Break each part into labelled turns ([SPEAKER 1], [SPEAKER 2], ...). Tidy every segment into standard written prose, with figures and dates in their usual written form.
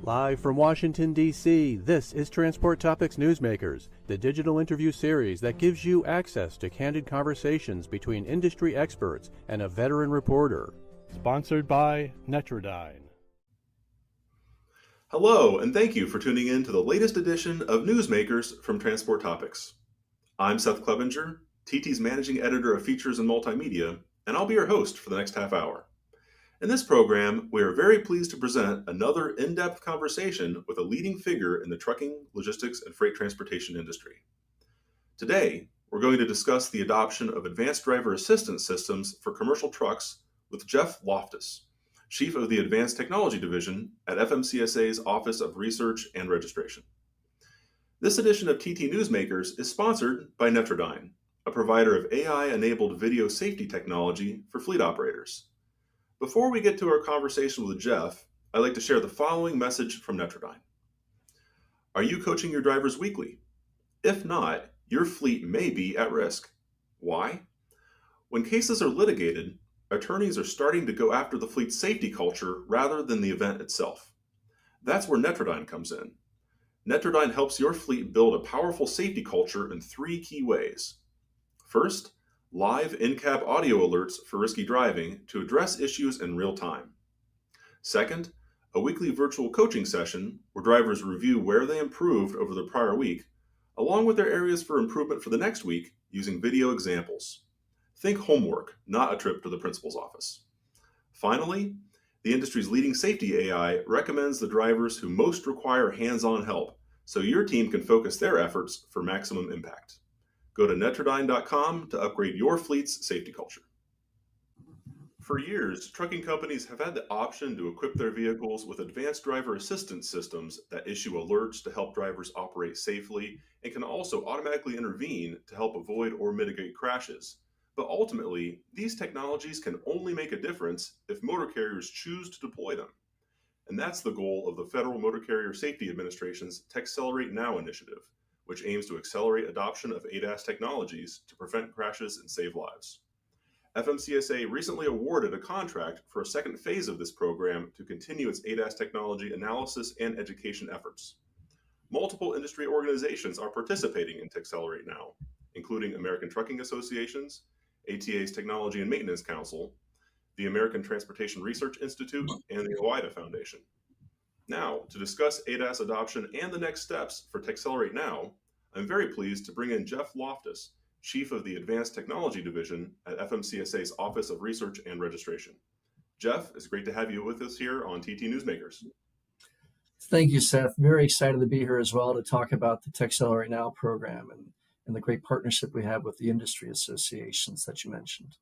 [SPEAKER 1] Live from Washington, D.C., this is Transport Topics Newsmakers, the digital interview series that gives you access to candid conversations between industry experts and a veteran reporter. Sponsored by Netrodyne.
[SPEAKER 2] Hello, and thank you for tuning in to the latest edition of Newsmakers from Transport Topics. I'm Seth Clevenger, TT's Managing Editor of Features and Multimedia, and I'll be your host for the next half hour. In this program, we are very pleased to present another in-depth conversation with a leading figure in the trucking, logistics, and freight transportation industry. Today, we're going to discuss the adoption of advanced driver assistance systems for commercial trucks with Jeff Loftus, Chief of the Advanced Technology Division at FMCSA's Office of Research and Registration. This edition of TT Newsmakers is sponsored by Netrodyne, a provider of AI-enabled video safety technology for fleet operators. Before we get to our conversation with Jeff, I'd like to share the following message from Netrodyne. Are you coaching your drivers weekly? If not, your fleet may be at risk. Why? When cases are litigated, attorneys are starting to go after the fleet's safety culture rather than the event itself. That's where Netrodyne comes in. Netrodyne helps your fleet build a powerful safety culture in three key ways. First, live in-cab audio alerts for risky driving to address issues in real time. Second, a weekly virtual coaching session where drivers review where they improved over the prior week, along with their areas for improvement for the next week using video examples. Think homework, not a trip to the principal's office. Finally, the industry's leading safety AI recommends the drivers who most require hands-on help so your team can focus their efforts for maximum impact. Go to Netrodyne.com to upgrade your fleet's safety culture. For years, trucking companies have had the option to equip their vehicles with advanced driver assistance systems that issue alerts to help drivers operate safely and can also automatically intervene to help avoid or mitigate crashes. But ultimately, these technologies can only make a difference if motor carriers choose to deploy them. And that's the goal of the Federal Motor Carrier Safety Administration's Texcelerate Now initiative, which aims to accelerate adoption of ADAS technologies to prevent crashes and save lives. FMCSA recently awarded a contract for a second phase of this program to continue its ADAS technology analysis and education efforts. Multiple industry organizations are participating in Texcelerate Now, including American Trucking Associations, ATA's Technology and Maintenance Council, the American Transportation Research Institute, and the OIDA Foundation. Now, to discuss ADAS adoption and the next steps for Texcelerate Now, I'm very pleased to bring in Jeff Loftus, Chief of the Advanced Technology Division at FMCSA's Office of Research and Registration. Jeff, it's great to have you with us here on TT Newsmakers.
[SPEAKER 3] Thank you, Seth. Very excited to be here as well to talk about the Texcelerate Now program and the great partnership we have with the industry associations that you mentioned.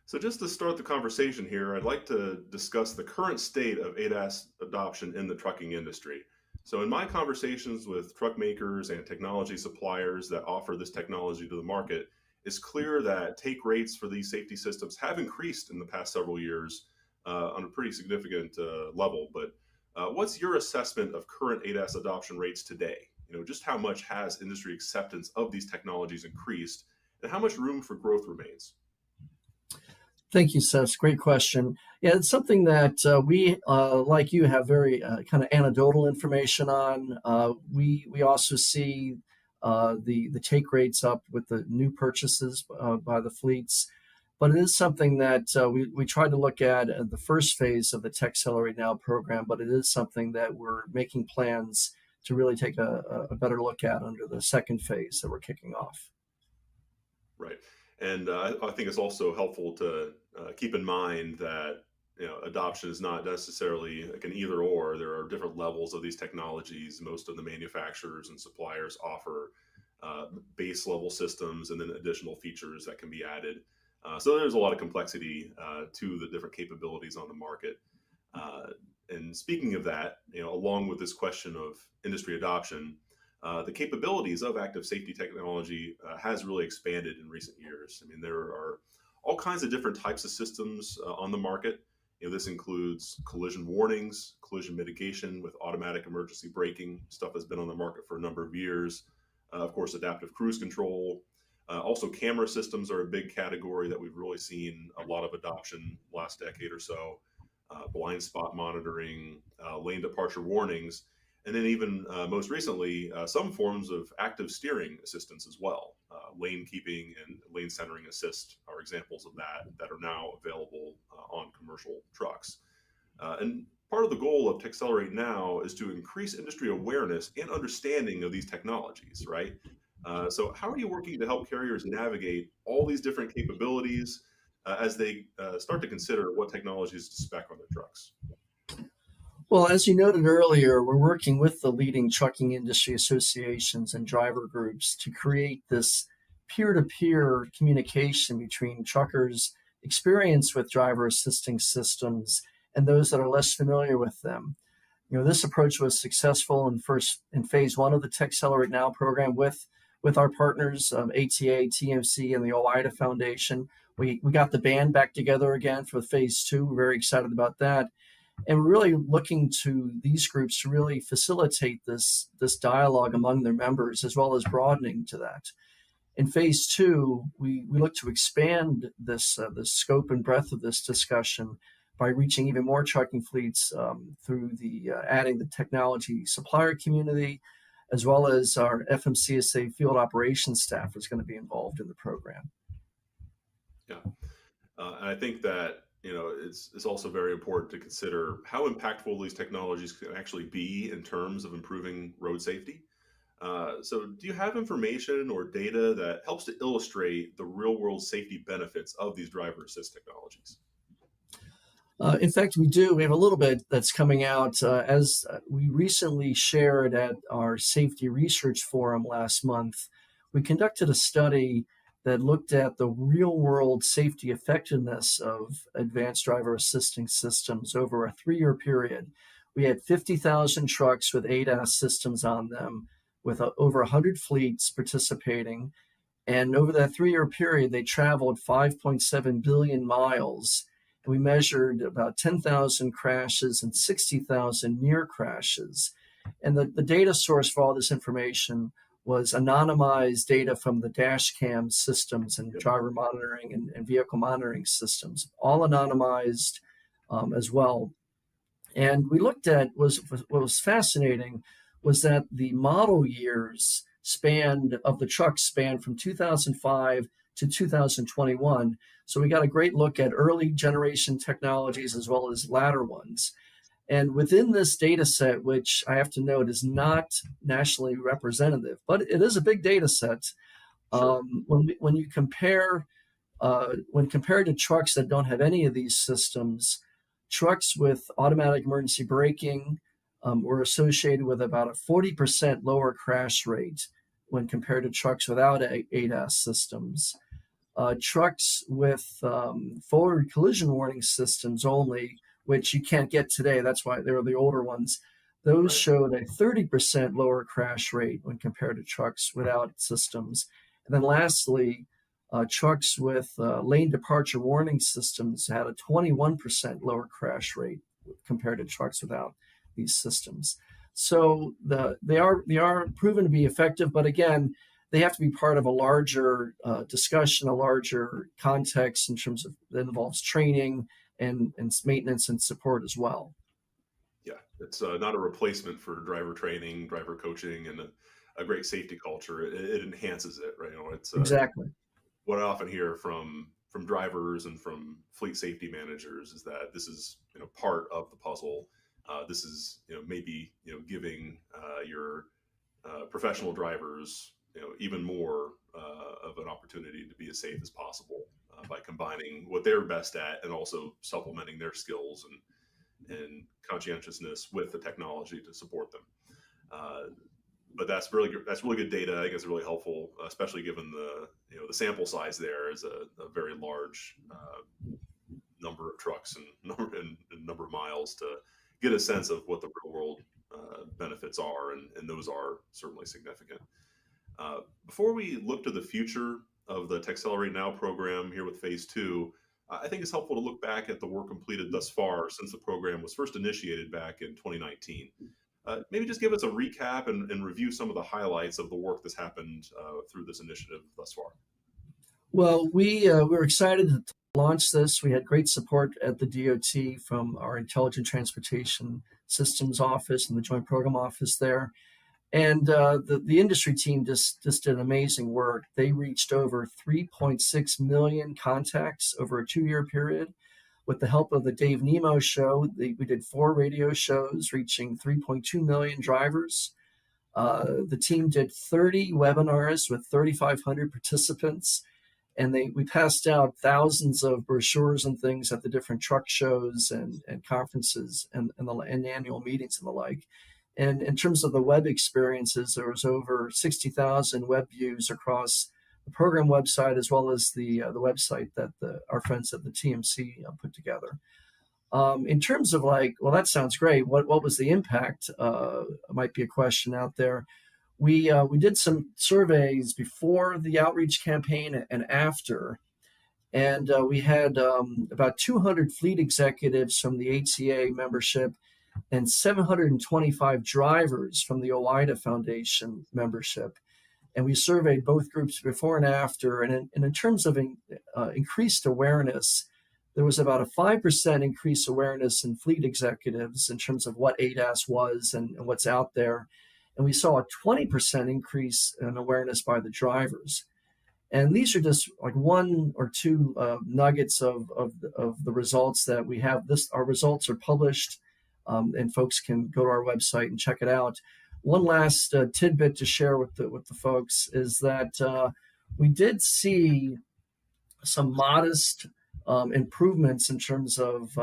[SPEAKER 2] So just to start the conversation here, I'd like to discuss the current state of ADAS adoption in the trucking industry. So in my conversations with truck makers and technology suppliers that offer this technology to the market, it's clear that take rates for these safety systems have increased in the past several years on a pretty significant level. But what's your assessment of current ADAS adoption rates today? Just how much has industry acceptance of these technologies increased and how much room for growth remains?
[SPEAKER 3] Thank you, Seth. Great question. Yeah, it's something that we, like you, have very kind of anecdotal information on. We also see the take rates up with the new purchases by the fleets. But it is something that we tried to look at the first phase of the Texcelerate Now program, but it is something that we're making plans to really take a better look at under the second phase that we're kicking off.
[SPEAKER 2] Right. And I think it's also helpful to keep in mind that adoption is not necessarily like an either or. There are different levels of these technologies. Most of the manufacturers and suppliers offer base level systems and then additional features that can be added. So there's a lot of complexity to the different capabilities on the market. And speaking of that, along with this question of industry adoption, the capabilities of active safety technology has really expanded in recent years. I mean, there are all kinds of different types of systems on the market. This includes collision warnings, collision mitigation with automatic emergency braking. Stuff has been on the market for a number of years. Of course, adaptive cruise control. Also, camera systems are a big category that we've really seen a lot of adoption last decade or so. blind spot monitoring, lane departure warnings, and then even most recently, some forms of active steering assistance as well. Lane keeping and lane centering assist are examples of that are now available on commercial trucks. And part of the goal of Texcelerate Now is to increase industry awareness and understanding of these technologies, right? So how are you working to help carriers navigate all these different capabilities as they start to consider what technologies to spec on their trucks?
[SPEAKER 3] Well, as you noted earlier, we're working with the leading trucking industry associations and driver groups to create this peer-to-peer communication between truckers experienced with driver assisting systems and those that are less familiar with them. This approach was successful in phase one of the Texcelerate Now program with our partners, ATA, TMC, and the OIDA Foundation. We got the band back together again for phase two. We're very excited about that. And we're really looking to these groups to really facilitate this dialogue among their members, as well as broadening to that. In phase two, we look to expand the scope and breadth of this discussion by reaching even more trucking fleets through the adding the technology supplier community, as well as our FMCSA field operations staff is going to be involved in the program.
[SPEAKER 2] Yeah, and I think that it's also very important to consider how impactful these technologies can actually be in terms of improving road safety. So do you have information or data that helps to illustrate the real world safety benefits of these driver assist technologies?
[SPEAKER 3] In fact, we do. We have a little bit that's coming out as we recently shared at our Safety Research Forum last month. We conducted a study that looked at the real-world safety effectiveness of advanced driver assisting systems over a 3-year period. We had 50,000 trucks with ADAS systems on them, with over 100 fleets participating. And over that 3-year period, they traveled 5.7 billion miles. We measured about 10,000 crashes and 60,000 near crashes. And the data source for all this information was anonymized data from the dash cam systems and driver monitoring and vehicle monitoring systems, all anonymized as well. And we looked at what was fascinating was that the model years of the trucks spanned from 2005 to 2021. So we got a great look at early generation technologies as well as latter ones. And within this data set, which I have to note is not nationally representative, but it is a big data set.
[SPEAKER 2] Sure.
[SPEAKER 3] When you compare, when compared to trucks that don't have any of these systems, trucks with automatic emergency braking were associated with about a 40% lower crash rate when compared to trucks without ADAS systems. Trucks with forward collision warning systems only, which you can't get today, that's why they're the older ones, those showed a 30% lower crash rate when compared to trucks without systems. And then lastly, trucks with lane departure warning systems had a 21% lower crash rate compared to trucks without these systems. So they are proven to be effective, but again, they have to be part of a larger discussion, a larger context in terms of that involves training and maintenance and support as well.
[SPEAKER 2] Yeah, it's not a replacement for driver training, driver coaching, and a great safety culture. It enhances it, right? It's
[SPEAKER 3] Exactly.
[SPEAKER 2] what I often hear from drivers and from fleet safety managers is that this is part of the puzzle. This is maybe giving your professional drivers even more of an opportunity to be as safe as possible by combining what they're best at and also supplementing their skills and conscientiousness with the technology to support them. But that's really good data. I think it's really helpful, especially given the sample size there is a very large number of trucks and number of miles to get a sense of what the real world benefits are, and those are certainly significant. Before we look to the future of the Texcelerate Now program here with phase 2, I think it's helpful to look back at the work completed thus far since the program was first initiated back in 2019. Maybe just give us a recap and review some of the highlights of the work that's happened through this initiative thus far.
[SPEAKER 3] Well, we're excited to launched this. We had great support at the DOT from our Intelligent Transportation Systems Office and the Joint Program Office there. And the industry team just did amazing work. They reached over 3.6 million contacts over a 2-year period. With the help of the Dave Nemo show, we did 4 radio shows reaching 3.2 million drivers. The team did 30 webinars with 3,500 participants, and we passed out thousands of brochures and things at the different truck shows and conferences and annual meetings and the like. And in terms of the web experiences, there was over 60,000 web views across the program website as well as the website that our friends at the TMC put together. In terms of well, that sounds great. What was the impact? Might be a question out there. We did some surveys before the outreach campaign and after, and we had about 200 fleet executives from the HCA membership and 725 drivers from the OIDA Foundation membership. And we surveyed both groups before and after. And in terms of increased awareness, there was about a 5% increased awareness in fleet executives in terms of what ADAS was and what's out there. And we saw a 20% increase in awareness by the drivers. And these are just like 1 or 2 nuggets of the results that we have. Our results are published, and folks can go to our website and check it out. One last tidbit to share with the folks is that we did see some modest improvements in terms of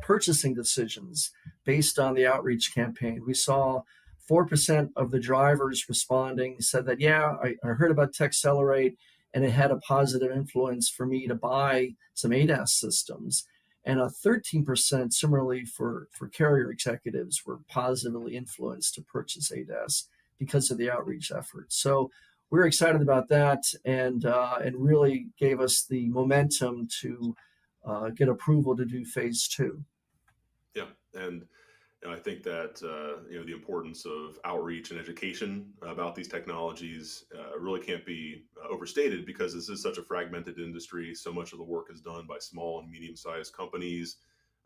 [SPEAKER 3] purchasing decisions based on the outreach campaign. We saw 4% of the drivers responding said that, yeah, I heard about Texcelerate and it had a positive influence for me to buy some ADAS systems. And a 13% similarly for carrier executives were positively influenced to purchase ADAS because of the outreach effort. So we're excited about that, and really gave us the momentum to get approval to do phase 2.
[SPEAKER 2] Yeah, and I think that the importance of outreach and education about these technologies really can't be overstated, because this is such a fragmented industry. So much of the work is done by small and medium-sized companies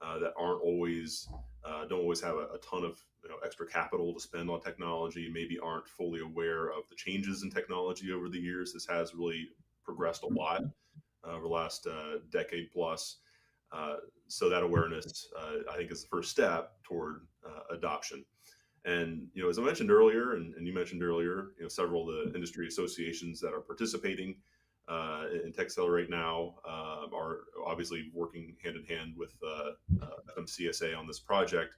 [SPEAKER 2] that don't always have a ton of extra capital to spend on technology. Maybe aren't fully aware of the changes in technology over the years. This has really progressed a lot over the last decade plus. So that awareness, I think, is the first step toward adoption. And as I mentioned earlier, and you mentioned earlier, several of the industry associations that are participating in Texcelerate now are obviously working hand in hand with FMCSA on this project.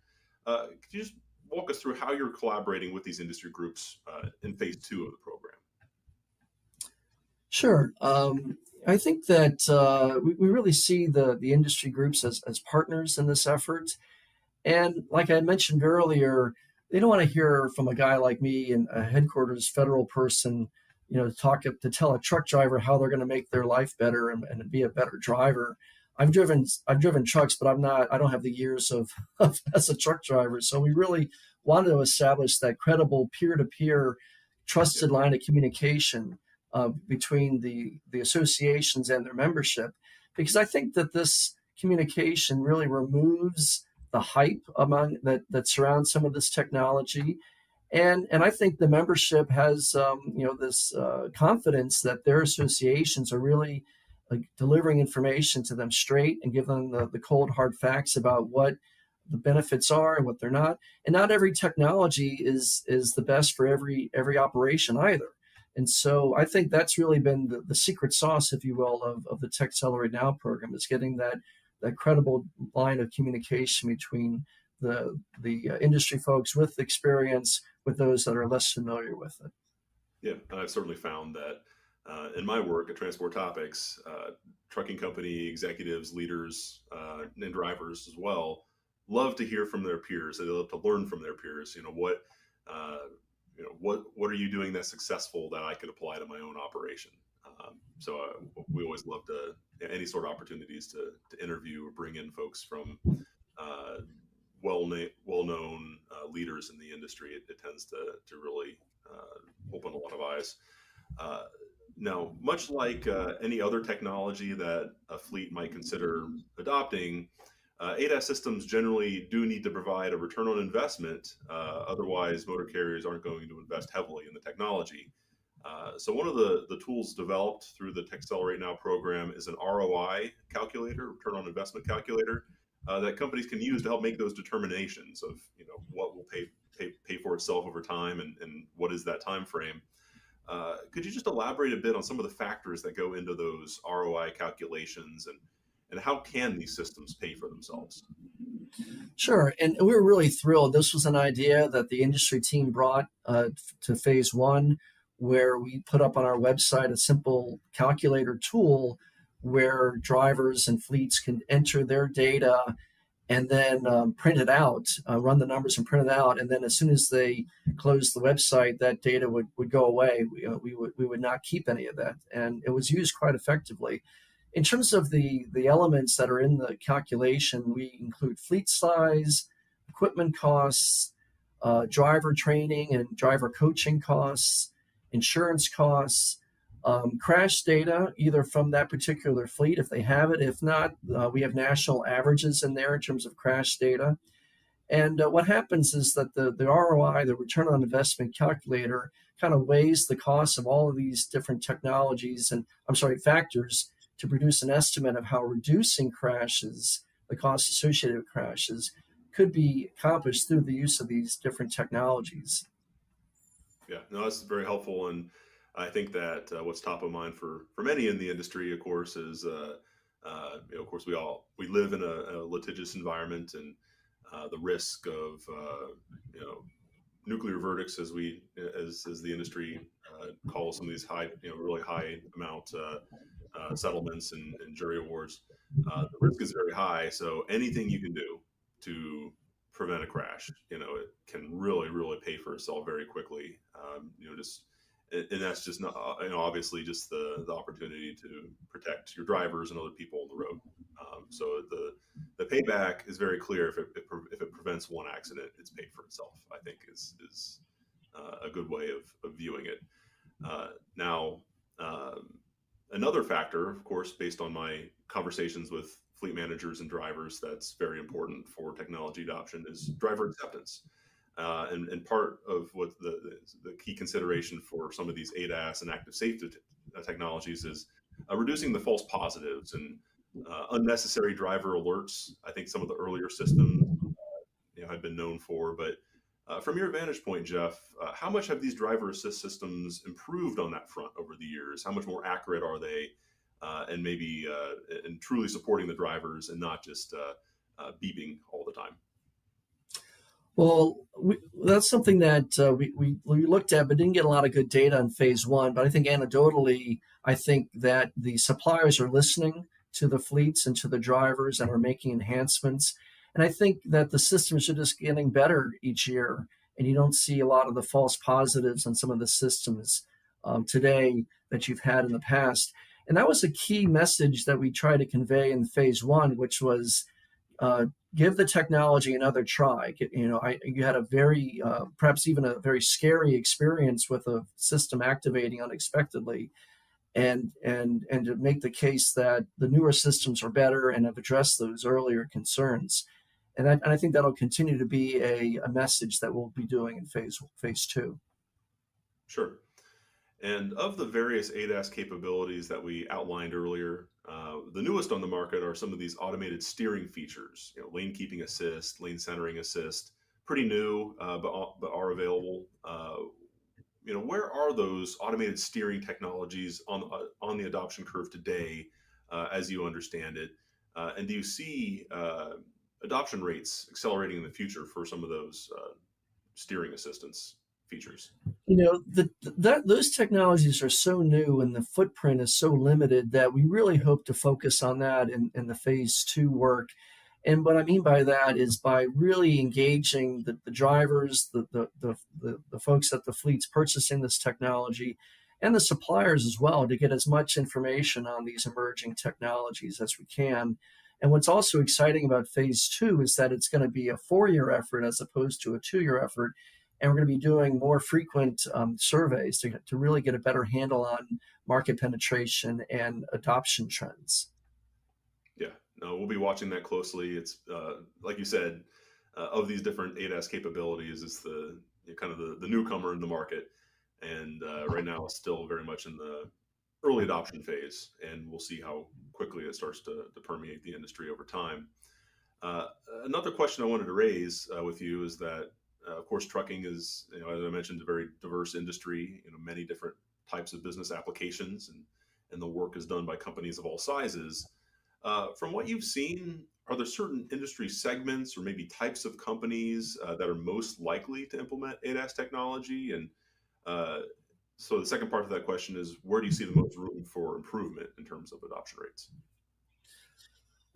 [SPEAKER 2] Could you just walk us through how you're collaborating with these industry groups in phase 2 of the program?
[SPEAKER 3] Sure. I think that we really see the industry groups as partners in this effort. And like I mentioned earlier, they don't want to hear from a guy like me and a headquarters federal person, to tell a truck driver how they're going to make their life better and be a better driver. I've driven trucks, but I don't have the years of as a truck driver. So we really wanted to establish that credible peer-to-peer trusted line of communication between the associations and their membership, because I think that this communication really removes the hype that surrounds some of this technology, and I think the membership has this confidence that their associations are really delivering information to them straight and give them the cold hard facts about what the benefits are and what they're not. And not every technology is the best for every operation either. And so I think that's really been the secret sauce, if you will, of the Texcelerate Now program, is getting that credible line of communication between the industry folks with experience with those that are less familiar with it.
[SPEAKER 2] Yeah, and I've certainly found that in my work at Transport Topics, trucking company executives, leaders, and drivers as well love to hear from their peers. They love to learn from their peers. What are you doing that's successful that I could apply to my own operation? So we always love any sort of opportunities to interview or bring in folks from well-known leaders in the industry. It tends to really open a lot of eyes. Now, much like any other technology that a fleet might consider adopting, ADAS systems generally do need to provide a return on investment. Otherwise, motor carriers aren't going to invest heavily in the technology. So one of the tools developed through the Accelerate Now program is an ROI calculator, return on investment calculator, that companies can use to help make those determinations of what will pay for itself over time, and what is that time frame. Could you just elaborate a bit on some of the factors that go into those ROI calculations, and how can these systems pay for themselves?
[SPEAKER 3] Sure. And we were really thrilled. This was an idea that the industry team brought to phase one, where we put up on our website a simple calculator tool where drivers and fleets can enter their data and then print it out, run the numbers and print it out. And then as soon as they closed the website, that data would go away. We would not keep any of that. And it was used quite effectively. In terms of the elements that are in the calculation, we include fleet size, equipment costs, driver training and driver coaching costs, insurance costs, crash data, either from that particular fleet if they have it. If not, we have national averages in there in terms of crash data. And what happens is that the ROI, the return on investment calculator, kind of weighs the cost of all of these different technologies factors to produce an estimate of how reducing crashes, the costs associated with crashes, could be accomplished through the use of these different technologies.
[SPEAKER 2] Yeah, no, that's very helpful, and I think that what's top of mind for many in the industry, of course, is of course we live in a litigious environment, and the risk of nuclear verdicts, as the industry calls some of these high, really high amount settlements and jury awards. The risk is very high, so anything you can do to prevent a crash, it can really pay for itself very quickly. And that's just not, obviously just the opportunity to protect your drivers and other people on the road. So the payback is very clear. If it prevents one accident, it's paid for itself, I think is a good way of viewing it. Now, another factor, of course, based on my conversations with fleet managers and drivers, that's very important for technology adoption is driver acceptance. And part of what the key consideration for some of these ADAS and active safety technologies is reducing the false positives and unnecessary driver alerts. I think some of the earlier systems had been known for, but from your vantage point, Jeff, how much have these driver assist systems improved on that front over the years? How much more accurate are they, and maybe and truly supporting the drivers and not just beeping all the time?
[SPEAKER 3] Well, that's something that we looked at, but didn't get a lot of good data in phase one. But I think anecdotally, I think that the suppliers are listening to the fleets and to the drivers and are making enhancements. And I think that the systems are just getting better each year. And you don't see a lot of the false positives on some of the systems today that you've had in the past. And that was a key message that we tried to convey in phase one, which was give the technology another try. You had a very, perhaps even a very scary experience with a system activating unexpectedly, and to make the case that the newer systems are better and have addressed those earlier concerns. And I think that'll continue to be a message that we'll be doing in phase two.
[SPEAKER 2] Sure. And of the various ADAS capabilities that we outlined earlier, the newest on the market are some of these automated steering features, lane keeping assist, lane centering assist, pretty new, but are available. Where are those automated steering technologies on the adoption curve today, as you understand it? And do you see adoption rates accelerating in the future for some of those steering assistance features?
[SPEAKER 3] Those technologies are so new and the footprint is so limited that we really hope to focus on that in the phase two work. And what I mean by that is by really engaging the drivers, the folks at the fleets purchasing this technology, and the suppliers as well, to get as much information on these emerging technologies as we can. And what's also exciting about phase two is that it's going to be a 4-year effort as opposed to a 2-year effort. and we're going to be doing more frequent surveys to really get a better handle on market penetration and adoption trends.
[SPEAKER 2] Yeah, no, we'll be watching that closely. It's like you said, of these different ADAS capabilities, it's kind of the newcomer in the market, and right now it's still very much in the early adoption phase, and we'll see how quickly it starts to permeate the industry over time. Uh, Another question I wanted to raise with you is that, of course, trucking is, as I mentioned, a very diverse industry. Many different types of business applications, and the work is done by companies of all sizes. From what you've seen, are there certain industry segments or maybe types of companies that are most likely to implement ADAS technology? And so the second part of that question is, where do you see the most room for improvement in terms of adoption rates?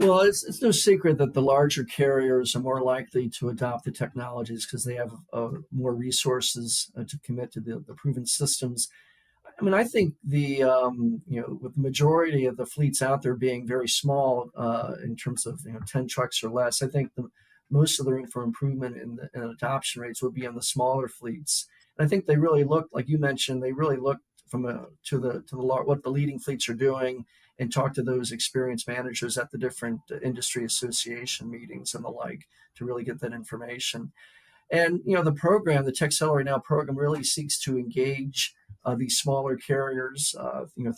[SPEAKER 3] Well, it's no secret that the larger carriers are more likely to adopt the technologies because they have more resources to commit to the proven systems. I mean, I think with the majority of the fleets out there being very small in terms of 10 trucks or less, I think most of the room for improvement in adoption rates would be on the smaller fleets. And I think they really look, like you mentioned, they really look what the leading fleets are doing, and talk to those experienced managers at the different industry association meetings and the like to really get that information. And the Tech Accelerate Now program really seeks to engage these smaller carriers,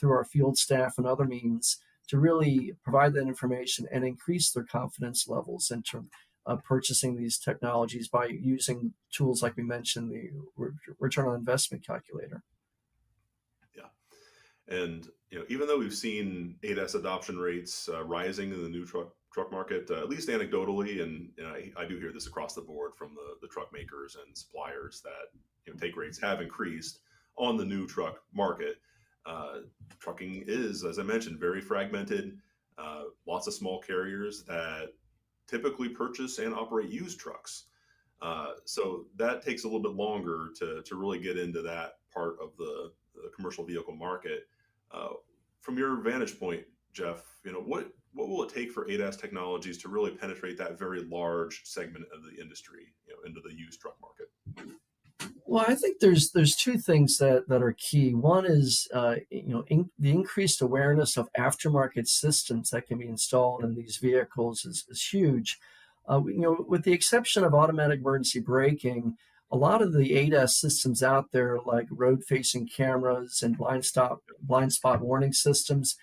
[SPEAKER 3] through our field staff and other means, to really provide that information and increase their confidence levels in terms of purchasing these technologies by using tools like we mentioned, the return on investment calculator.
[SPEAKER 2] Yeah, and even though we've seen ADAS adoption rates rising in the new truck market, at least anecdotally, and I do hear this across the board from the truck makers and suppliers that take rates have increased on the new truck market. Trucking is, as I mentioned, very fragmented. Lots of small carriers that typically purchase and operate used trucks. So that takes a little bit longer to really get into that part of the commercial vehicle market. From your vantage point, Jeff, what will it take for ADAS technologies to really penetrate that very large segment of the industry, into the used truck market?
[SPEAKER 3] Well, I think there's two things that are key. One is the increased awareness of aftermarket systems that can be installed in these vehicles is huge. With the exception of automatic emergency braking, a lot of the ADAS systems out there, like road-facing cameras and blind spot warning systems,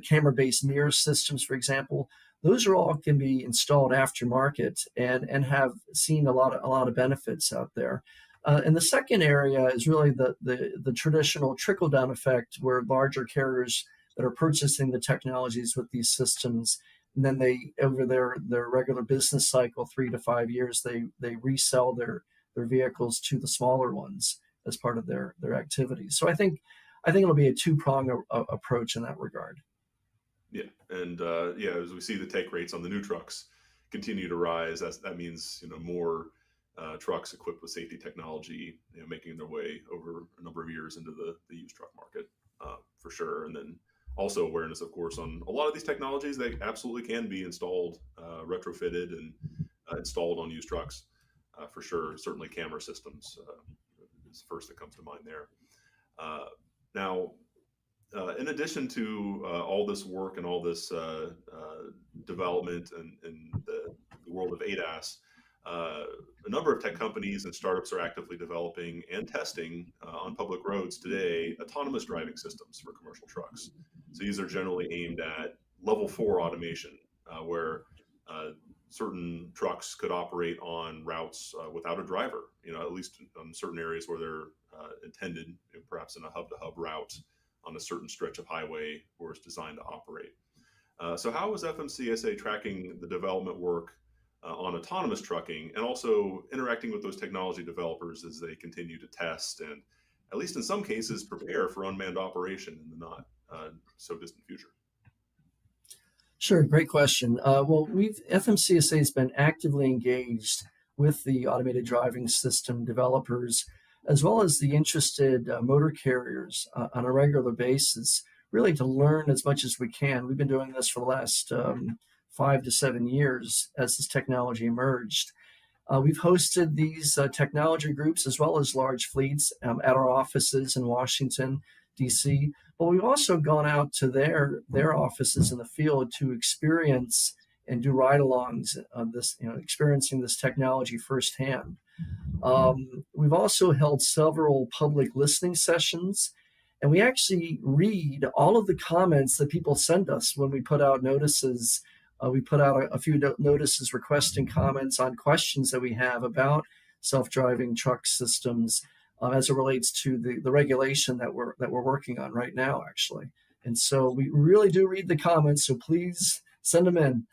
[SPEAKER 3] camera-based mirror systems, for example, those are all can be installed aftermarket and have seen a lot of benefits out there. And the second area is really the traditional trickle-down effect, where larger carriers that are purchasing the technologies with these systems, and then they, over their regular business cycle, 3 to 5 years, they resell their vehicles to the smaller ones as part of their activities. So I think it'll be a two-pronged approach in that regard.
[SPEAKER 2] Yeah, and as we see the take rates on the new trucks continue to rise, that means more trucks equipped with safety technology, making their way over a number of years into the used truck market, for sure. And then also awareness, of course, on a lot of these technologies. They absolutely can be installed, retrofitted, and installed on used trucks, for sure. Certainly, camera systems is the first that comes to mind there. Now, in addition to all this work and all this development in the world of ADAS, a number of tech companies and startups are actively developing and testing on public roads today autonomous driving systems for commercial trucks. So these are generally aimed at level 4 automation, where certain trucks could operate on routes without a driver, at least on certain areas where they're intended, perhaps in a hub-to-hub route on a certain stretch of highway where it's designed to operate. So how is FMCSA tracking the development work on autonomous trucking, and also interacting with those technology developers as they continue to test and, at least in some cases, prepare for unmanned operation in the not so distant future?
[SPEAKER 3] Sure, great question. Well, FMCSA has been actively engaged with the automated driving system developers, as well as the interested motor carriers on a regular basis, really to learn as much as we can. We've been doing this for the last 5 to 7 years as this technology emerged. We've hosted these technology groups as well as large fleets at our offices in Washington, D.C., but we've also gone out to their offices in the field to experience and do ride-alongs of this, experiencing this technology firsthand. We've also held several public listening sessions, and we actually read all of the comments that people send us when we put out notices. We put out a few notices requesting comments on questions that we have about self-driving truck systems as it relates to the regulation that we're working on right now, actually. And so we really do read the comments, so please send them in.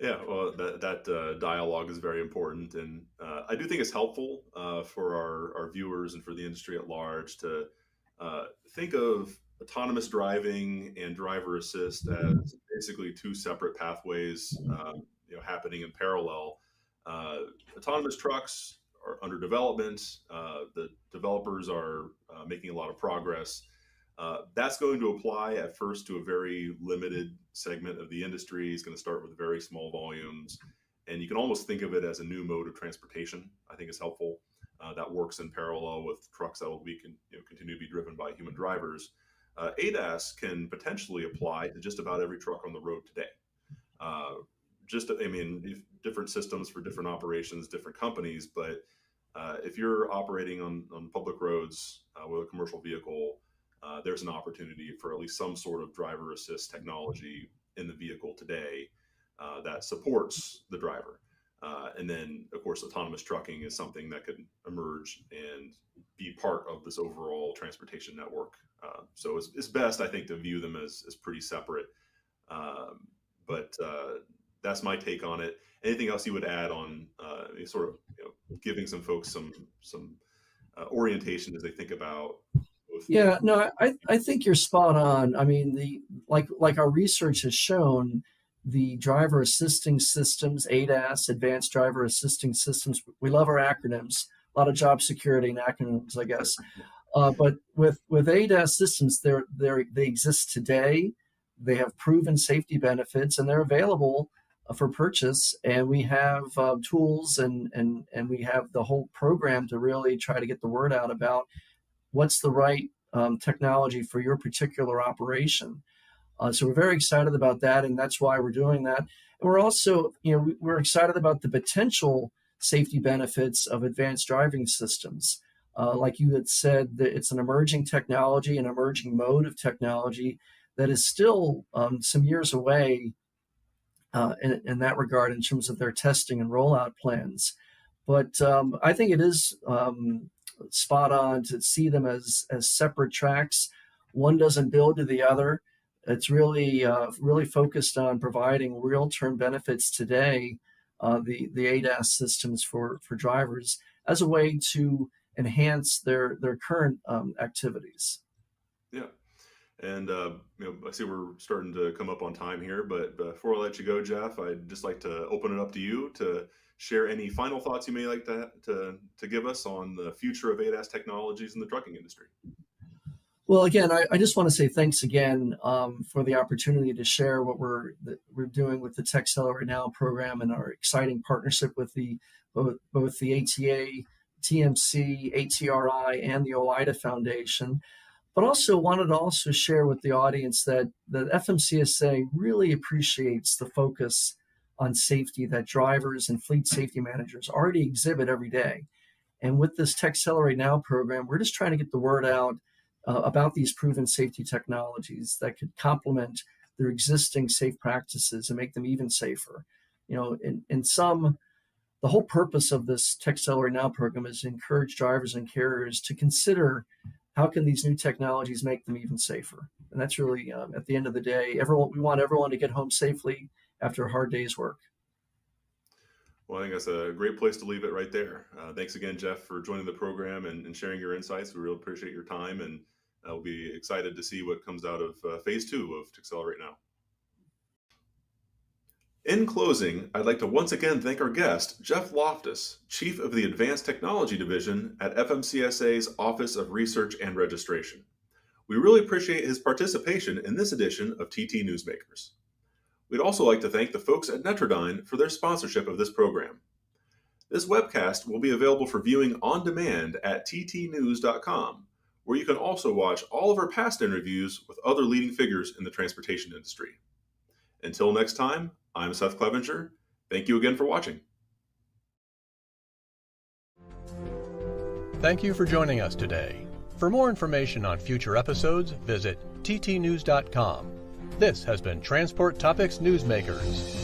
[SPEAKER 2] Yeah, well, that dialogue is very important, and I do think it's helpful for our viewers and for the industry at large to think of autonomous driving and driver assist as basically two separate pathways, happening in parallel. Autonomous trucks are under development. The developers are making a lot of progress. That's going to apply at first to a very limited segment of the industry. It's going to start with very small volumes. And you can almost think of it as a new mode of transportation. I think is helpful. That works in parallel with trucks that will continue to be driven by human drivers. ADAS can potentially apply to just about every truck on the road today. Different systems for different operations, different companies, but if you're operating on public roads with a commercial vehicle, there's an opportunity for at least some sort of driver assist technology in the vehicle today that supports the driver. And then, of course, autonomous trucking is something that could emerge and be part of this overall transportation network. So it's best, I think, to view them as pretty separate. But that's my take on it. Anything else you would add on sort of giving some folks some orientation as they think about both?
[SPEAKER 3] Yeah, no, I think you're spot on. I mean, like our research has shown, the driver assisting systems, ADAS, advanced driver assisting systems. We love our acronyms. A lot of job security and acronyms, I guess. But with ADAS systems, they exist today. They have proven safety benefits, and they're available for purchase. And we have tools and we have the whole program to really try to get the word out about what's the right technology for your particular operation. So we're very excited about that, and that's why we're doing that. And we're also, we're excited about the potential safety benefits of advanced driving systems. Like you had said, that it's an emerging technology, an emerging mode of technology that is still some years away in that regard in terms of their testing and rollout plans. But I think it is spot on to see them as separate tracks. One doesn't build to the other. It's really focused on providing real-term benefits today, the ADAS systems for drivers, as a way to enhance their current activities.
[SPEAKER 2] Yeah. And I see we're starting to come up on time here, but before I let you go, Jeff, I'd just like to open it up to you to share any final thoughts you may like to give us on the future of ADAS technologies in the trucking industry.
[SPEAKER 3] Well, again, I just want to say thanks again for the opportunity to share what we're doing with the Tech Accelerate Now program and our exciting partnership with both the ATA, TMC, ATRI, and the OIDA Foundation. But also wanted to share with the audience that the FMCSA really appreciates the focus on safety that drivers and fleet safety managers already exhibit every day. And with this Tech Accelerate Now program, we're just trying to get the word out about these proven safety technologies that could complement their existing safe practices and make them even safer. The whole purpose of this Tech Accelerate Now program is to encourage drivers and carriers to consider how can these new technologies make them even safer. And that's really, at the end of the day, we want everyone to get home safely after a hard day's work.
[SPEAKER 2] Well, I think that's a great place to leave it right there. Thanks again, Jeff, for joining the program and sharing your insights. We really appreciate your time, and we'll be excited to see what comes out of phase 2 of Accelerate Now. In closing, I'd like to once again thank our guest, Jeff Loftus, Chief of the Advanced Technology Division at FMCSA's Office of Research and Registration. We really appreciate his participation in this edition of TT Newsmakers. We'd also like to thank the folks at Netrodyne for their sponsorship of this program. This webcast will be available for viewing on demand at ttnews.com, where you can also watch all of our past interviews with other leading figures in the transportation industry. Until next time, I'm Seth Clevenger. Thank you again for watching.
[SPEAKER 1] Thank you for joining us today. For more information on future episodes, visit ttnews.com. This has been Transport Topics Newsmakers.